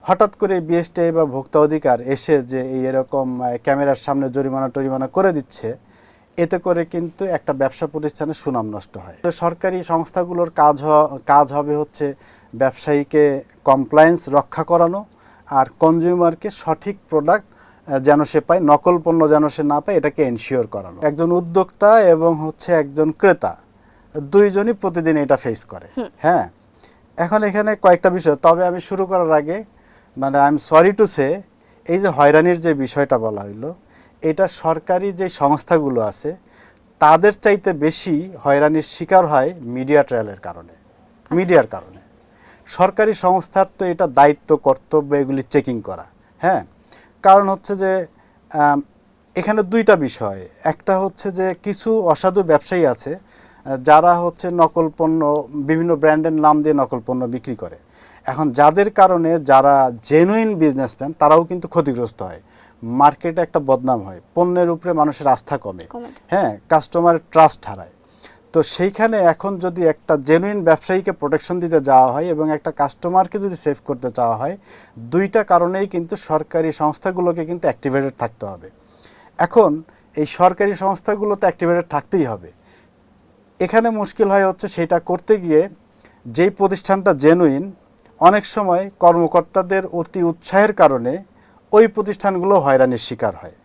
হঠাৎ করে বিএসটিআই বা ভোক্তা অধিকার এসে যে এরকম ক্যামেরার সামনে জরিমানা করে দিচ্ছে, এতে করে কিন্তু একটা ব্যবসা প্রতিষ্ঠানের সুনাম নষ্ট হয়। সরকারি সংস্থাগুলোর কাজ হবে হচ্ছে ব্যবসায়ীকে কমপ্লায়েন্স রক্ষা করানো আর কনজিউমারকে সঠিক প্রোডাক্ট যেন সে পায়, নকল পণ্য যেন সে না পায়, এটাকে এনশিওর করানো। একজন উদ্যোক্তা এবং হচ্ছে একজন ক্রেতা দুইজনই প্রতিদিন এটা ফেস করে। হ্যাঁ, এখন এখানে কয়েকটা বিষয়, তবে আমি শুরু করার আগে I am sorry to say, এই যে হয়রানির যে বিষয়টা বলা হইলো, এটা সরকারি যে সংস্থাগুলো আছে তাদের চাইতে বেশি হয়রানির শিকার হয় মিডিয়া ট্রায়ালের কারণে, মিডিয়ার কারণে। সরকারি সংস্থার তো এটা দায়িত্ব কর্তব্য এগুলি চেকিং করা। হ্যাঁ, কারণ হচ্ছে যে এখানে দুইটা বিষয়। একটা হচ্ছে যে কিছু অসাধু ব্যবসায়ী আছে যারা হচ্ছে নকল পণ্য, বিভিন্ন ব্র্যান্ডের নাম দিয়ে নকল পণ্য বিক্রি করে। এখন যাদের কারণে যারা জেনুইন বিজনেসম্যান তারাও কিন্তু ক্ষতিগ্রস্ত হয়, মার্কেটে একটা বদনাম হয়, পণ্যের উপরে মানুষের আস্থা কমে, হ্যাঁ, কাস্টমারের ট্রাস্ট হারায়। তো সেইখানে এখন যদি একটা জেনুইন ব্যবসায়ীকে প্রোটেকশন দিতে যাওয়া হয় এবং একটা কাস্টমারকে যদি সেভ করতে চাওয়া হয়, দুইটা কারণেই কিন্তু সরকারি সংস্থাগুলোকে কিন্তু অ্যাক্টিভেটেড থাকতে হবে। এখন এই সরকারি সংস্থাগুলো তো অ্যাক্টিভেটেড থাকতেই হবে। এখানে মুশকিল হয় হচ্ছে সেটা করতে গিয়ে যেই প্রতিষ্ঠানটা জেনুইন, অনেক সময় কর্মকর্তাদের অতি উৎসাহের কারণে ওই প্রতিষ্ঠানগুলো হয়রানির শিকার হয়।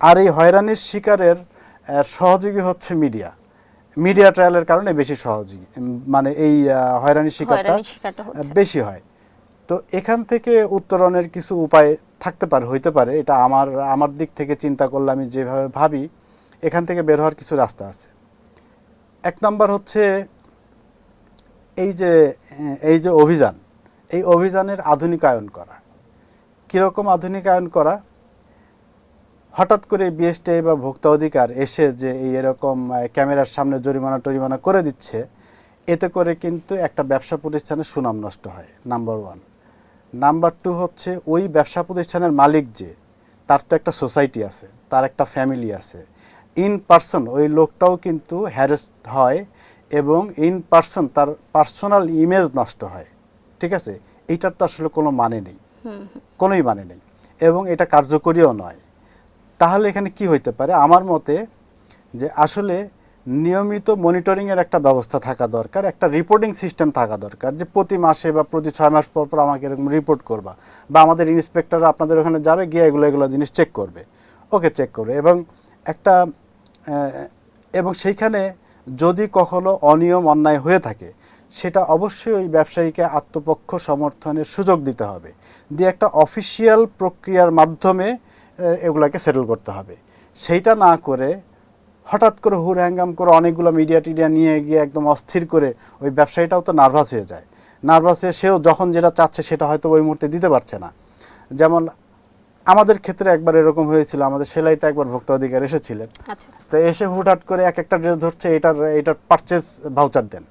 আর এই হয়রানির শিকারের সহযোগী হচ্ছে মিডিয়া ট্রায়ালের কারণে বেশি সহযোগী, এই হয়রানির শিকারটা বেশি হয়। তো এখান থেকে উত্তরণের কিছু উপায় হইতে পারে, এটা আমার দিক থেকে চিন্তা করলে আমি যেভাবে ভাবি, এখান থেকে বের হওয়ার কিছু রাস্তা আছে। এক নম্বর হচ্ছে এই যে অভিযান, এই অভিযানের আধুনিকায়ন করা। কীরকম আধুনিকায়ন করা? হঠাৎ করে বিএসটিআই বা ভোক্তা অধিকার এসে যে এরকম ক্যামেরার সামনে জরিমানা করে দিচ্ছে, এতে করে কিন্তু একটা ব্যবসা প্রতিষ্ঠানের সুনাম নষ্ট হয়, নাম্বার ওয়ান। নাম্বার টু হচ্ছে ওই ব্যবসা প্রতিষ্ঠানের মালিক যে, তার তো একটা সোসাইটি আছে, তার একটা ফ্যামিলি আছে, ইন পার্সন ওই লোকটাও কিন্তু হ্যারাসড হয় এবং ইন পার্সন তার পার্সোনাল ইমেজ নষ্ট হয়। ঠিক আছে, এইটার তো আসলে কোনো মানে নেই, কোনোই মানে নেই, এবং এটা কার্যকরীও নয়। তাহলে এখানে কি হইতে পারে? আমার মতে যে আসলে নিয়মিত মনিটরিংয়ের একটা ব্যবস্থা থাকা দরকার, একটা রিপোর্টিং সিস্টেম থাকা দরকার, যে প্রতি মাসে বা প্রতি 6 মাস পর আমাকে এরকম রিপোর্ট করবা, বা আমাদের ইন্সপেক্টর আপনাদের ওখানে যাবে, গিয়ে এগুলো জিনিস চেক করবে, চেক করবে। এবং সেইখানে যদি কখনো অনিয়ম অন্যায় হয়ে থাকে, সেটা অবশ্যই ওই ব্যবসায়ীকে আত্মপক্ষ সমর্থনের সুযোগ দিতে হবে, দিয়ে একটা অফিসিয়াল প্রক্রিয়ার মাধ্যমে এগুলাকে সেটেল করতে হবে। সেইটা না করে হঠাৎ করে হুড়হ্যাঙ্গাম করে অনেকগুলো মিডিয়া নিয়ে গিয়ে একদম অস্থির করে ওই ব্যবসায়ীটাও তো নার্ভাস হয়ে যায়। নার্ভাস হয়ে সেও যখন যেটা চাচ্ছে সেটা হয়তো ওই মুহূর্তে দিতে পারছে না। যেমন আমাদের ক্ষেত্রে একবার এরকম হয়েছিল, আমাদের সেলাইতে একবার ভোক্তা অধিকার এসেছিলেন। তো এসে হুটহাট করে একটা ড্রেস ধরছে, এটার পারচেজ ভাউচার দেন।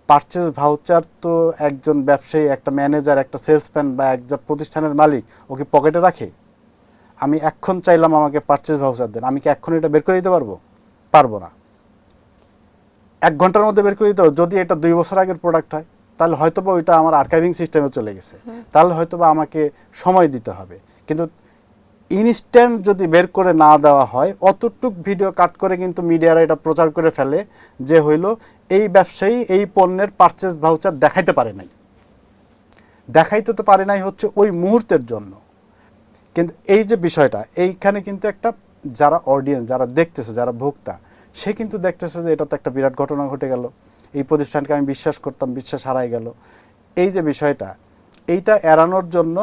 পারচেজ ভাউচার তো একজন ব্যবসায়ী, একটা ম্যানেজার, একটা সেলসম্যান বা একজন প্রতিষ্ঠানের মালিক ওকে পকেটে রাখে? আমি এখন চাইলাম আমাকে পারচেজ ভাউচার দেন, আমি কি এখন এটা বের করে দিতে পারবো না। 1 ঘন্টার মধ্যে বের করে দিতে পারবো। যদি এটা 2 বছর আগের প্রোডাক্ট হয়, তাহলে হয়তোবা ওইটা আমার আর্কাইভিং সিস্টেমে চলে গেছে, তাহলে হয়তোবা আমাকে সময় দিতে হবে। কিন্তু ইনস্ট্যান্ট যদি বের করে না দেওয়া হয়, অতটুক ভিডিও কাট করে কিন্তু মিডিয়ারা এটা প্রচার করে ফেলে যে হইল এই ব্যবসায়ী এই পণ্যের পারচেজ ভাউচার দেখাইতে পারে নাই হচ্ছে ওই মুহূর্তের জন্য। কিন্তু এই যে বিষয়টা, এইখানে কিন্তু একটা যারা অডিয়েন্স, যারা দেখতেছে, যারা ভোক্তা, সে কিন্তু দেখতেছে যে এটা তো একটা বিরাট ঘটনা ঘটে গেল, এই প্রতিষ্ঠানকে আমি বিশ্বাস করতাম, বিশ্বাস হারাই গেল। এই যে বিষয়টা, এইটা এড়ানোর জন্য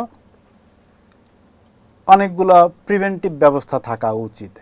অনেকগুলো প্রিভেন্টিভ ব্যবস্থা থাকা উচিত।